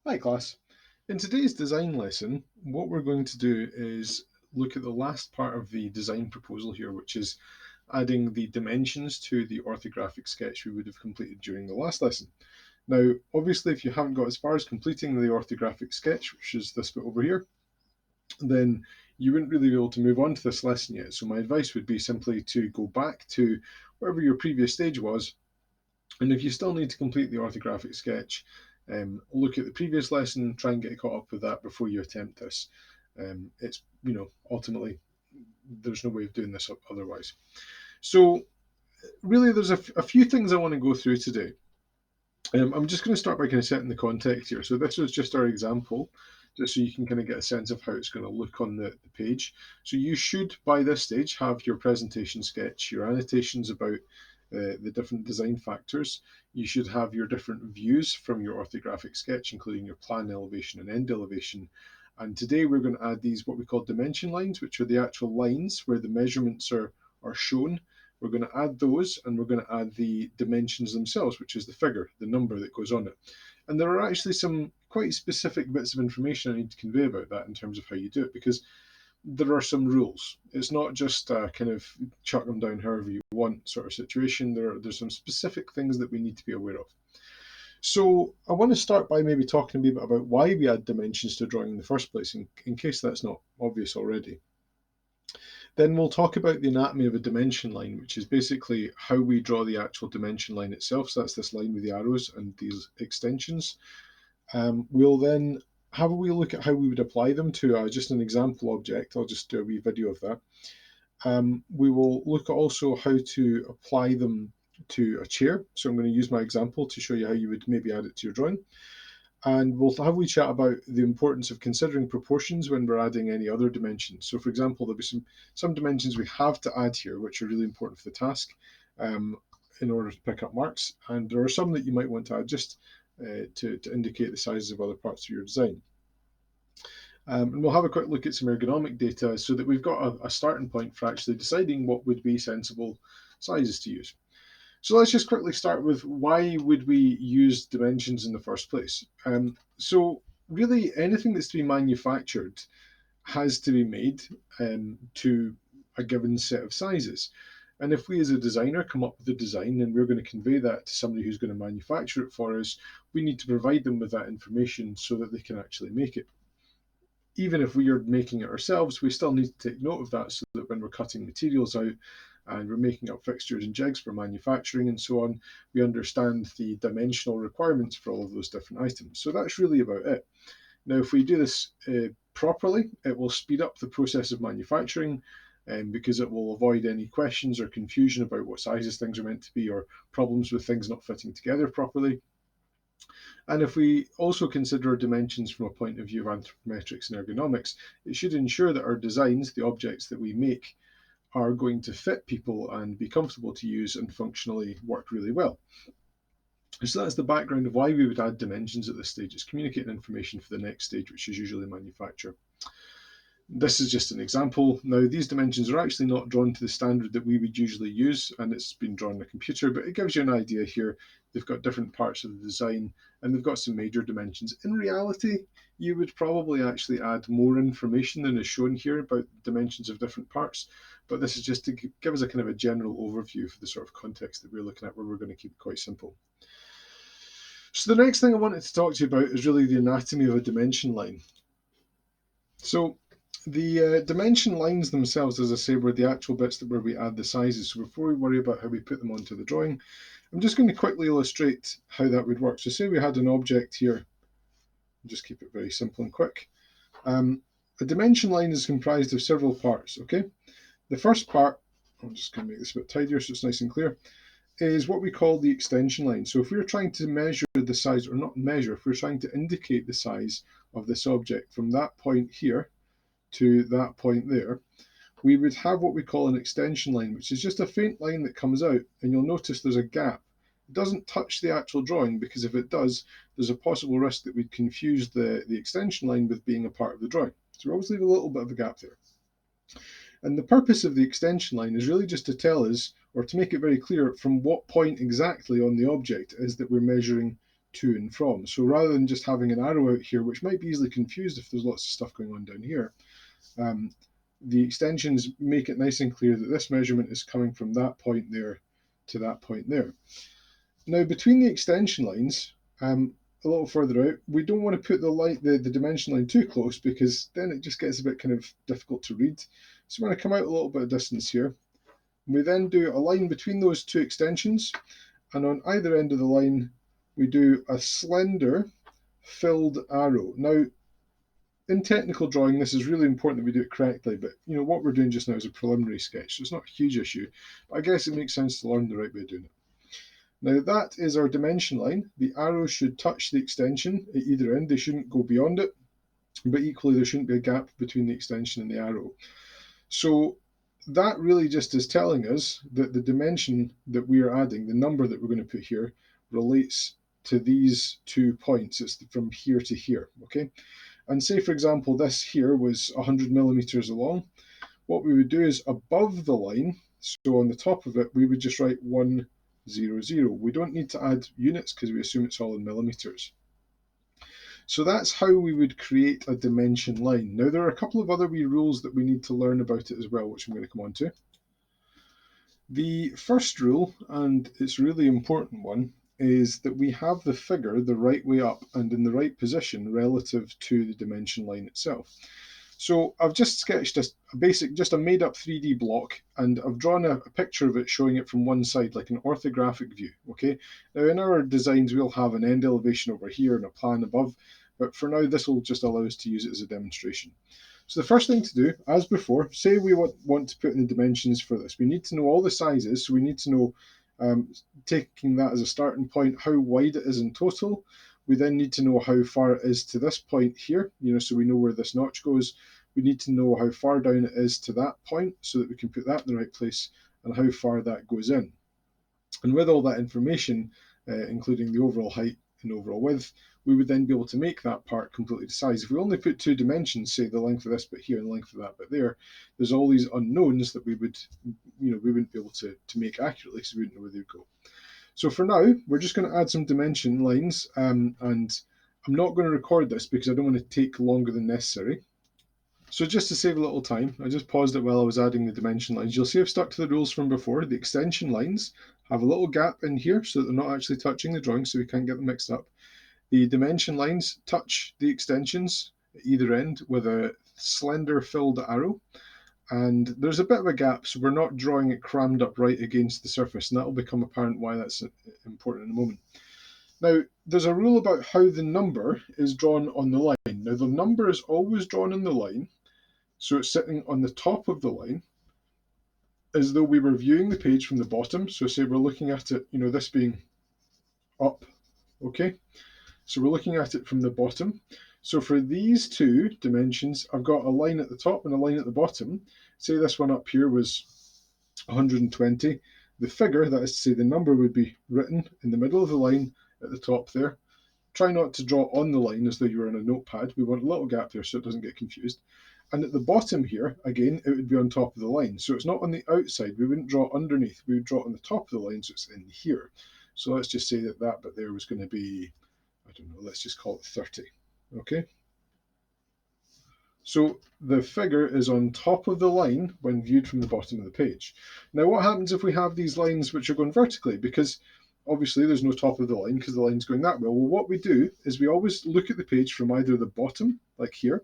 Hi class. In today's design lesson, what we're going to do is look at the last part of the design proposal here, which is adding the dimensions to the orthographic sketch we would have completed during the last lesson. Now, obviously, if you haven't got as far as completing the orthographic sketch, which is this bit over here, then you wouldn't really be able to move on to this lesson yet. So my advice would be simply to go back to wherever your previous stage was, and if you still need to complete the orthographic sketch, look at the previous lesson, try and get caught up with that before you attempt this. It's, ultimately, there's no way of doing this otherwise. So, really, there's a few things I want to go through today. I'm just going to start by kind of setting the context here. So, this was just our example, just so you can kind of get a sense of how it's going to look on the page. So, you should, by this stage, have your presentation sketch, your annotations about the different design factors. You should have your different views from your orthographic sketch, including your plan elevation and end elevation. And today we're going to add these what we call dimension lines, which are the actual lines where the measurements are shown. We're going to add those, and we're going to add the dimensions themselves, which is the figure, the number that goes on it. And there are actually some quite specific bits of information I need to convey about that in terms of how you do it, because there are some rules. It's not just kind of chuck them down however you want sort of situation. There's some specific things that we need to be aware of. So I want to start by maybe talking a bit about why we add dimensions to drawing in the first place, in case that's not obvious already. Then we'll talk about the anatomy of a dimension line, which is basically how we draw the actual dimension line itself. So that's this line with the arrows and these extensions. We'll then have a wee look at how we would apply them to just an example object. I'll just do a wee video of that. We will look at also how to apply them to a chair. So I'm going to use my example to show you how you would maybe add it to your drawing. And we'll have a wee chat about the importance of considering proportions when we're adding any other dimensions. So for example, there'll be some dimensions we have to add here, which are really important for the task in order to pick up marks. And there are some that you might want to add just to indicate the sizes of other parts of your design. And we'll have a quick look at some ergonomic data so that we've got a starting point for actually deciding what would be sensible sizes to use. So let's just quickly start with why would we use dimensions in the first place? So really anything that's to be manufactured has to be made to a given set of sizes. And if we as a designer come up with a design and we're going to convey that to somebody who's going to manufacture it for us, we need to provide them with that information so that they can actually make it. Even if we are making it ourselves, we still need to take note of that so that when we're cutting materials out and we're making up fixtures and jigs for manufacturing and so on, we understand the dimensional requirements for all of those different items. So that's really about it. Now, if we do this properly, it will speed up the process of manufacturing because it will avoid any questions or confusion about what sizes things are meant to be or problems with things not fitting together properly. And if we also consider dimensions from a point of view of anthropometrics and ergonomics, it should ensure that our designs, the objects that we make, are going to fit people and be comfortable to use and functionally work really well. So that's the background of why we would add dimensions at this stage. It's communicating information for the next stage, which is usually manufacture. This is just an example. Now, these dimensions are actually not drawn to the standard that we would usually use, and it's been drawn on a computer, but it gives you an idea here. They've got different parts of the design, and they've got some major dimensions. In reality, you would probably actually add more information than is shown here about dimensions of different parts, but this is just to give us a kind of a general overview for the sort of context that we're looking at, where we're going to keep it quite simple. So the next thing I wanted to talk to you about is really the anatomy of a dimension line. So the dimension lines themselves, as I say, were the actual bits where we add the sizes. So before we worry about how we put them onto the drawing, I'm just going to quickly illustrate how that would work. So say we had an object here, just keep it very simple and quick. A dimension line is comprised of several parts, okay? The first part, I'm just going to make this a bit tidier so it's nice and clear, is what we call the extension line. So if we were trying to measure the size, or not measure, if we're trying to indicate the size of this object from that point here to that point there, we would have what we call an extension line, which is just a faint line that comes out, and you'll notice there's a gap. It doesn't touch the actual drawing, because if it does, there's a possible risk that we'd confuse the extension line with being a part of the drawing. So we always leave a little bit of a gap there. And the purpose of the extension line is really just to tell us, or to make it very clear, from what point exactly on the object is that we're measuring to and from. So rather than just having an arrow out here, which might be easily confused if there's lots of stuff going on down here, the extensions make it nice and clear that this measurement is coming from that point there to that point there. Now, between the extension lines, a little further out, we don't want to put the dimension line too close, because then it just gets a bit kind of difficult to read. So we're going to come out a little bit of distance here. We then do a line between those two extensions, and on either end of the line, we do a slender filled arrow. Now, in technical drawing, this is really important that we do it correctly, but what we're doing just now is a preliminary sketch, so it's not a huge issue, but I guess it makes sense to learn the right way of doing it. Now that is our dimension line. The arrows should touch the extension at either end. They shouldn't go beyond it, but equally there shouldn't be a gap between the extension and the arrow. So that really just is telling us that the dimension that we are adding, the number that we're going to put here, relates to these 2 points. It's from here to here, okay? And say, for example, this here was 100 millimeters along. What we would do is above the line, so on the top of it, we would just write 100. We don't need to add units because we assume it's all in millimeters. So that's how we would create a dimension line. Now, there are a couple of other wee rules that we need to learn about it as well, which I'm going to come on to. The first rule, and it's a really important one, is that we have the figure the right way up and in the right position relative to the dimension line itself. So I've just sketched just a made up 3D block, and I've drawn a picture of it showing it from one side, like an orthographic view, okay? Now in our designs, we'll have an end elevation over here and a plan above, but for now, this will just allow us to use it as a demonstration. So the first thing to do, as before, say we want to put in the dimensions for this. We need to know all the sizes, so we need to know, taking that as a starting point, how wide it is in total. We then need to know how far it is to this point here, so we know where this notch goes. We need to know how far down it is to that point so that we can put that in the right place, and how far that goes in. And with all that information, including the overall height and overall width, we would then be able to make that part completely to size. If we only put 2 dimensions, say the length of this bit here and the length of that bit there, there's all these unknowns that we wouldn't be able to make accurately, because we wouldn't know where they'd go. So for now, we're just going to add some dimension lines, and I'm not going to record this because I don't want to take longer than necessary. So just to save a little time, I just paused it while I was adding the dimension lines. You'll see I've stuck to the rules from before. The extension lines have a little gap in here so that they're not actually touching the drawing, so we can't get them mixed up. The dimension lines touch the extensions at either end with a slender filled arrow. And there's a bit of a gap, so we're not drawing it crammed up right against the surface, and that will become apparent why that's important in a moment. Now, there's a rule about how the number is drawn on the line. Now, the number is always drawn on the line, so it's sitting on the top of the line, as though we were viewing the page from the bottom. So say we're looking at it, this being up, okay? So we're looking at it from the bottom. So for these 2 dimensions, I've got a line at the top and a line at the bottom. Say this one up here was 120. The figure, that is to say the number, would be written in the middle of the line at the top there. Try not to draw on the line as though you were on a notepad. We want a little gap there so it doesn't get confused. And at the bottom here, again, it would be on top of the line. So it's not on the outside. We wouldn't draw underneath. We would draw on the top of the line, so it's in here. So let's just say that that bit there was going to be, I don't know, let's just call it 30, okay? So the figure is on top of the line when viewed from the bottom of the page. Now, what happens if we have these lines which are going vertically? Because obviously there's no top of the line because the line's going that way. Well, what we do is we always look at the page from either the bottom, like here,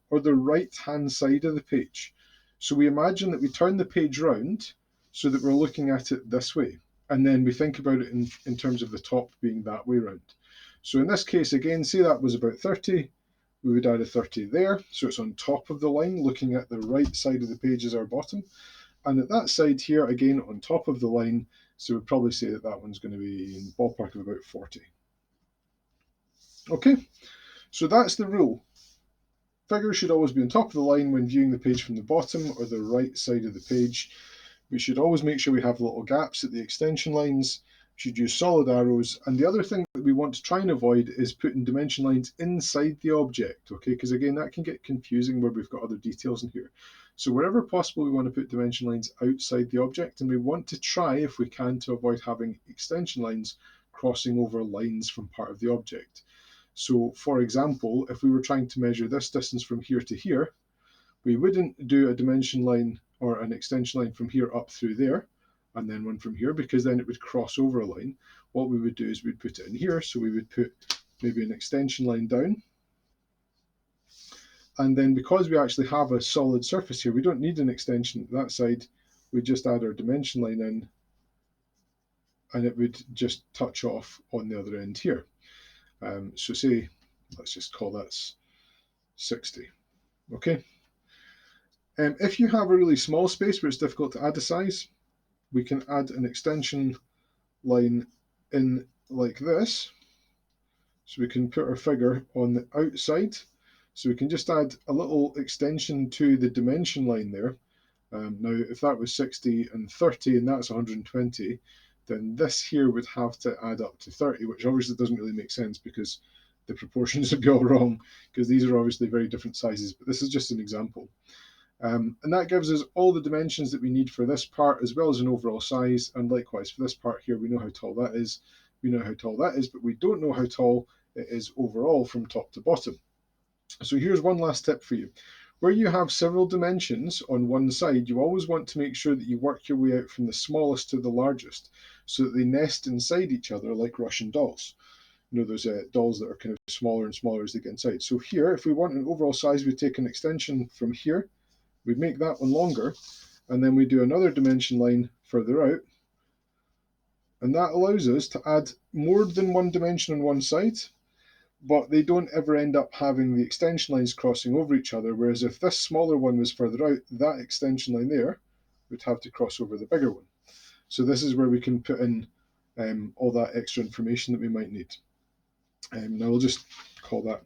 or the right-hand side of the page. So we imagine that we turn the page round so that we're looking at it this way. And then we think about it in terms of the top being that way round. So in this case, again, say that was about 30, we would add a 30 there. So it's on top of the line, looking at the right side of the page as our bottom. And at that side here, again, on top of the line, so we'd probably say that that one's going to be in the ballpark of about 40. Okay, so that's the rule. Figures should always be on top of the line when viewing the page from the bottom or the right side of the page. We should always make sure we have little gaps at the extension lines. We should use solid arrows. And the other thing that we want to try and avoid is putting dimension lines inside the object, okay? Because again, that can get confusing where we've got other details in here. So wherever possible, we want to put dimension lines outside the object, and we want to try, if we can, to avoid having extension lines crossing over lines from part of the object. So for example, if we were trying to measure this distance from here to here, we wouldn't do a dimension line or an extension line from here up through there, and then one from here, because then it would cross over a line. What we would do is we'd put it in here, so we would put maybe an extension line down. And then because we actually have a solid surface here, we don't need an extension that side. We just add our dimension line in, and it would just touch off on the other end here. So say, let's just call that 60. Okay. If you have a really small space where it's difficult to add a size, we can add an extension line in like this. So we can put our figure on the outside. So we can just add a little extension to the dimension line there. Now, if that was 60 and 30 and that's 120, then this here would have to add up to 30, which obviously doesn't really make sense because the proportions would be all wrong, because these are obviously very different sizes, but this is just an example. And that gives us all the dimensions that we need for this part, as well as an overall size. And likewise for this part here, we know how tall that is, but we don't know how tall it is overall from top to bottom. So here's one last tip for you. Where you have several dimensions on one side, you always want to make sure that you work your way out from the smallest to the largest, so that they nest inside each other like Russian dolls. You know, those dolls that are kind of smaller and smaller as they get inside. So here, if we want an overall size, we take an extension from here, we make that one longer, and then we do another dimension line further out, and that allows us to add more than one dimension on one side, but they don't ever end up having the extension lines crossing over each other, whereas if this smaller one was further out, that extension line there would have to cross over the bigger one. So this is where we can put in all that extra information that we might need. Now we'll just call that,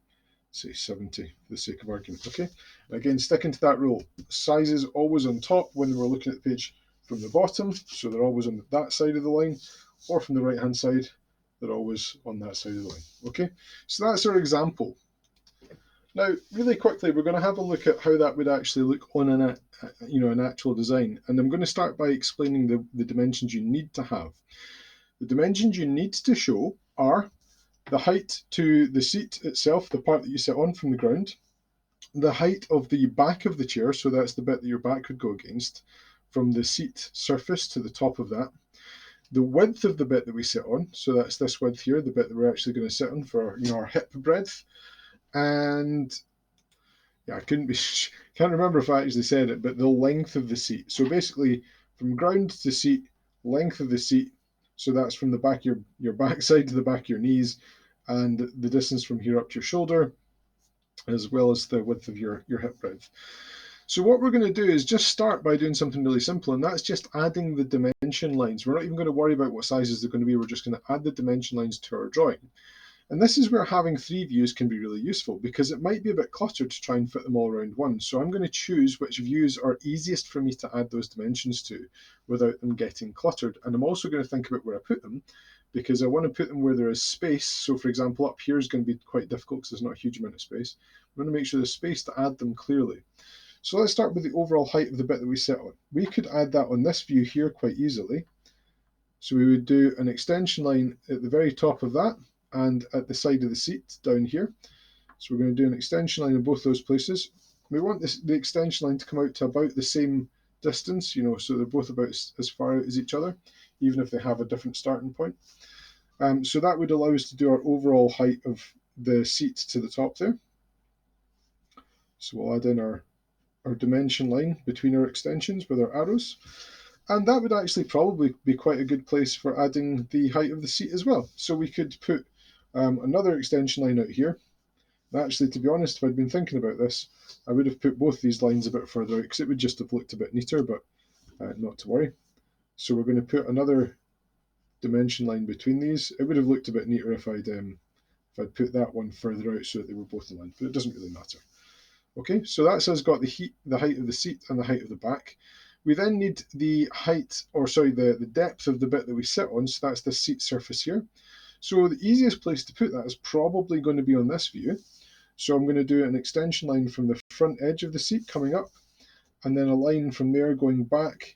say, 70 for the sake of argument. Okay. Again, sticking to that rule, size is always on top when we're looking at the page from the bottom, so they're always on that side of the line, or from the right hand side, they're always on that side of the line. Okay, so that's our example. Now, really quickly, we're going to have a look at how that would actually look on an actual design, and I'm going to start by explaining the dimensions you need to have. The dimensions you need to show are the height to the seat itself, the part that you sit on from the ground, the height of the back of the chair, so that's the bit that your back would go against, from the seat surface to the top of that, the width of the bit that we sit on, so that's this width here, the bit that we're actually going to sit on for our hip breadth, and yeah, can't remember if I actually said it, but the length of the seat. So basically, from ground to seat, length of the seat, so that's from the back of your backside to the back of your knees, and the distance from here up to your shoulder, as well as the width of your hip breadth. So what we're going to do is just start by doing something really simple, and that's just adding the dimension lines. We're not even going to worry about what sizes they're going to be. We're just going to add the dimension lines to our drawing. And this is where having 3 views can be really useful, because it might be a bit cluttered to try and fit them all around one. So I'm going to choose which views are easiest for me to add those dimensions to without them getting cluttered. And I'm also going to think about where I put them, because I want to put them where there is space. So for example, up here is going to be quite difficult because there's not a huge amount of space. I'm going to make sure there's space to add them clearly. So let's start with the overall height of the bit that we sit on. We could add that on this view here quite easily. So we would do an extension line at the very top of that and at the side of the seat down here. So we're going to do an extension line in both those places. We want the extension line to come out to about the same distance, so they're both about as far out as each other, even if they have a different starting point. So that would allow us to do our overall height of the seat to the top there. So we'll add in our dimension line between our extensions with our arrows. And that would actually probably be quite a good place for adding the height of the seat as well. So we could put another extension line out here. And actually, to be honest, if I'd been thinking about this, I would have put both these lines a bit further out, because it would just have looked a bit neater, but not to worry. So we're going to put another dimension line between these. It would have looked a bit neater if I'd put that one further out so that they were both in line, but it doesn't really matter. Okay, so that's us got the height of the seat and the height of the back. We then need the the depth of the bit that we sit on, so that's the seat surface here. So the easiest place to put that is probably going to be on this view. So I'm going to do an extension line from the front edge of the seat coming up, and then a line from there going back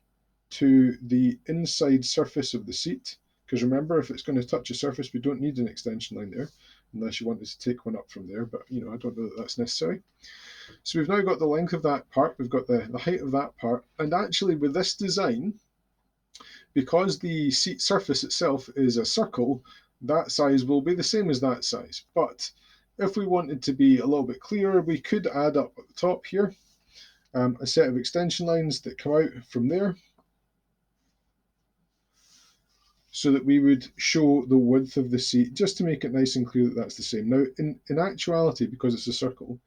to the inside surface of the seat, because remember, if it's going to touch a surface, we don't need an extension line there, unless you wanted to take one up from there, but I don't know that that's necessary. So we've now got the length of that part, we've got the height of that part, and actually with this design, because the seat surface itself is a circle, that size will be the same as that size. But if we wanted to be a little bit clearer, we could add up at the top here a set of extension lines that come out from there, so that we would show the width of the seat, just to make it nice and clear that that's the same. Now, in actuality, because it's a circle,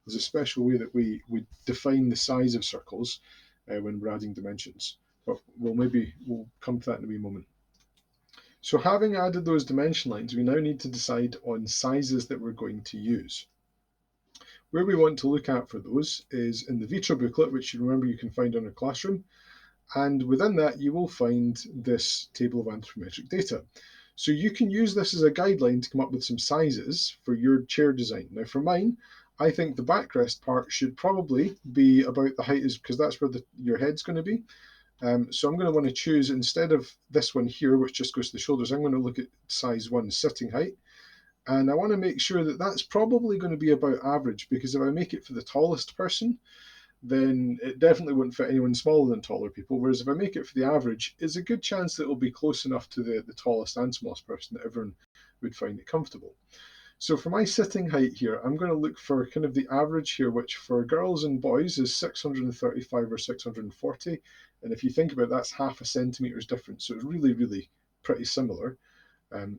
there's a special way that we define the size of circles when we're adding dimensions. But we'll come to that in a wee moment. So having added those dimension lines, we now need to decide on sizes that we're going to use. Where we want to look at for those is in the Vitra booklet, which you remember you can find on our classroom. And within that, you will find this table of anthropometric data. So you can use this as a guideline to come up with some sizes for your chair design. Now for mine, I think the backrest part should probably be about the height, because that's where your head's going to be. So I'm going to want to choose, instead of this one here, which just goes to the shoulders, I'm going to look at size 1 sitting height. And I want to make sure that that's probably going to be about average, because if I make it for the tallest person, then it definitely wouldn't fit anyone smaller than taller people. Whereas if I make it for the average, it's a good chance that it'll be close enough to the tallest and smallest person that everyone would find it comfortable. So for my sitting height here, I'm going to look for kind of the average here, which for girls and boys is 635 or 640. And if you think about it, that's half a centimetre's difference. So it's really, really pretty similar.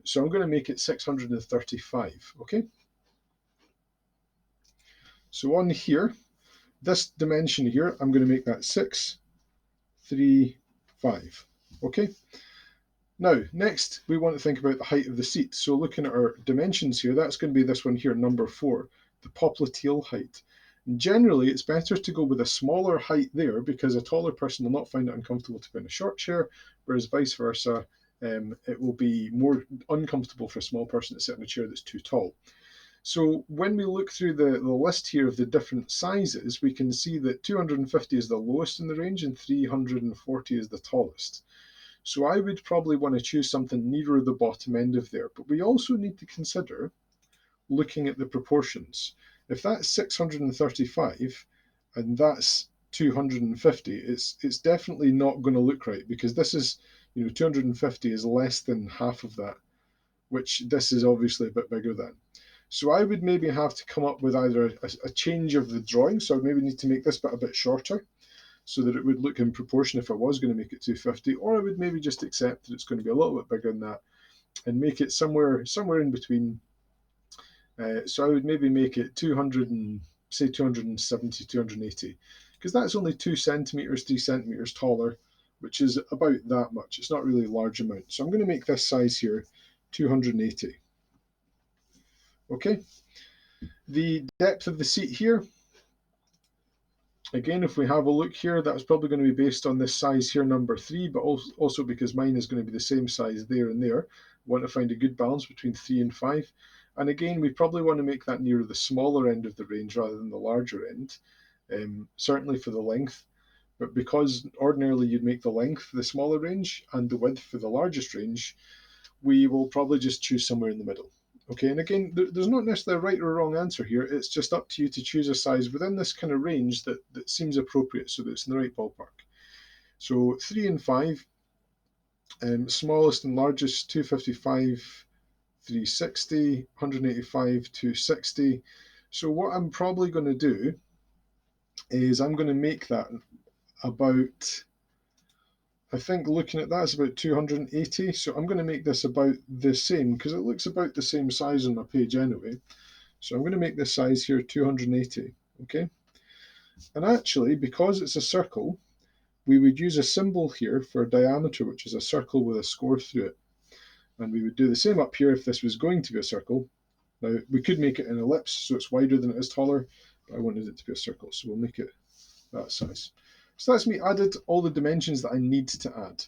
So I'm going to make it 635, okay? So on here, this dimension here, I'm going to make that 635, okay? Now, next, we want to think about the height of the seat. So looking at our dimensions here, that's going to be this one here, number 4, the popliteal height. And generally, it's better to go with a smaller height there, because a taller person will not find it uncomfortable to be in a short chair, whereas vice versa, it will be more uncomfortable for a small person to sit in a chair that's too tall. So when we look through the list here of the different sizes, we can see that 250 is the lowest in the range and 340 is the tallest. So I would probably want to choose something nearer the bottom end of there. But we also need to consider looking at the proportions. If that's 635 and that's 250, it's definitely not going to look right, because this is, 250 is less than half of that, which this is obviously a bit bigger than. So I would maybe have to come up with either a change of the drawing. So I would maybe need to make this bit a bit shorter, so that it would look in proportion if I was going to make it 250, or I would maybe just accept that it's going to be a little bit bigger than that and make it somewhere in between. So I would maybe make it 200 and say 270, 280, because that's only 2 centimeters, 3 centimeters taller, which is about that much. It's not really a large amount. So I'm going to make this size here 280. Okay. The depth of the seat here, again, if we have a look here, that's probably going to be based on this size here, number 3, but also because mine is going to be the same size there and there. We want to find a good balance between 3 and 5. And again, we probably want to make that near the smaller end of the range rather than the larger end, certainly for the length. But because ordinarily you'd make the length the smaller range and the width for the largest range, we will probably just choose somewhere in the middle. Okay, and again, there's not necessarily a right or wrong answer here. It's just up to you to choose a size within this kind of range that seems appropriate, so that it's in the right ballpark. So 3 and 5, smallest and largest, 255, 360, 185, 260. So what I'm probably going to do is I'm going to make that about, I think looking at that, it's about 280. So I'm going to make this about the same, because it looks about the same size on my page anyway. So I'm going to make this size here 280, okay? And actually, because it's a circle, we would use a symbol here for diameter, which is a circle with a score through it. And we would do the same up here if this was going to be a circle. Now, we could make it an ellipse, so it's wider than it is taller, but I wanted it to be a circle, so we'll make it that size. So that's me added all the dimensions that I need to add.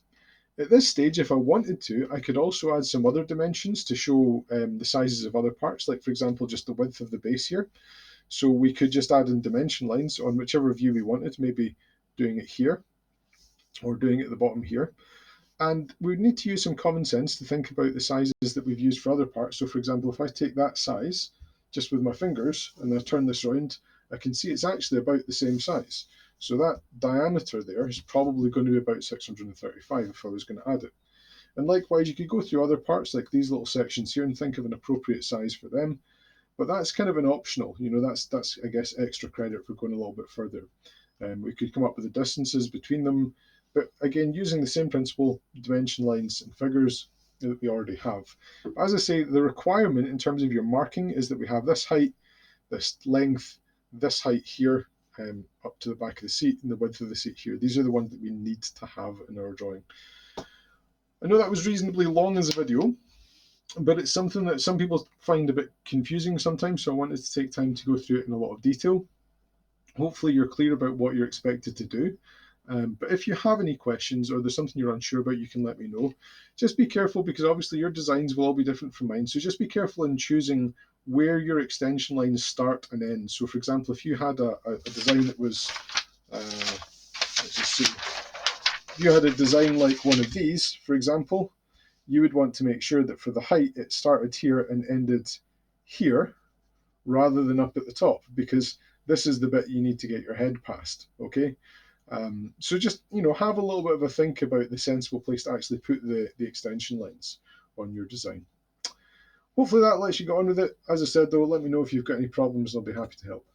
At this stage, if I wanted to, I could also add some other dimensions to show the sizes of other parts, like for example, just the width of the base here. So we could just add in dimension lines on whichever view we wanted, maybe doing it here or doing it at the bottom here. And we need to use some common sense to think about the sizes that we've used for other parts. So for example, if I take that size just with my fingers and I turn this around, I can see it's actually about the same size. So that diameter there is probably going to be about 635 if I was going to add it. And likewise, you could go through other parts like these little sections here and think of an appropriate size for them. But that's kind of an optional, that's I guess extra credit for going a little bit further. We could come up with the distances between them, but again, using the same principle, dimension lines and figures that we already have. As I say, the requirement in terms of your marking is that we have this height, this length, this height here, up to the back of the seat, and the width of the seat here. These are the ones that we need to have in our drawing. I know that was reasonably long as a video, but it's something that some people find a bit confusing sometimes, so I wanted to take time to go through it in a lot of detail. Hopefully you're clear about what you're expected to do. But if you have any questions or there's something you're unsure about, you can let me know. Just be careful because obviously your designs will all be different from mine. So just be careful in choosing where your extension lines start and end. So for example, if you had a design that was, let's just see, if you had a design like one of these, for example, you would want to make sure that for the height, it started here and ended here rather than up at the top, because this is the bit you need to get your head past, okay? So just, have a little bit of a think about the sensible place to actually put the extension lines on your design. Hopefully that lets you get on with it. As I said though, let me know if you've got any problems and I'll be happy to help.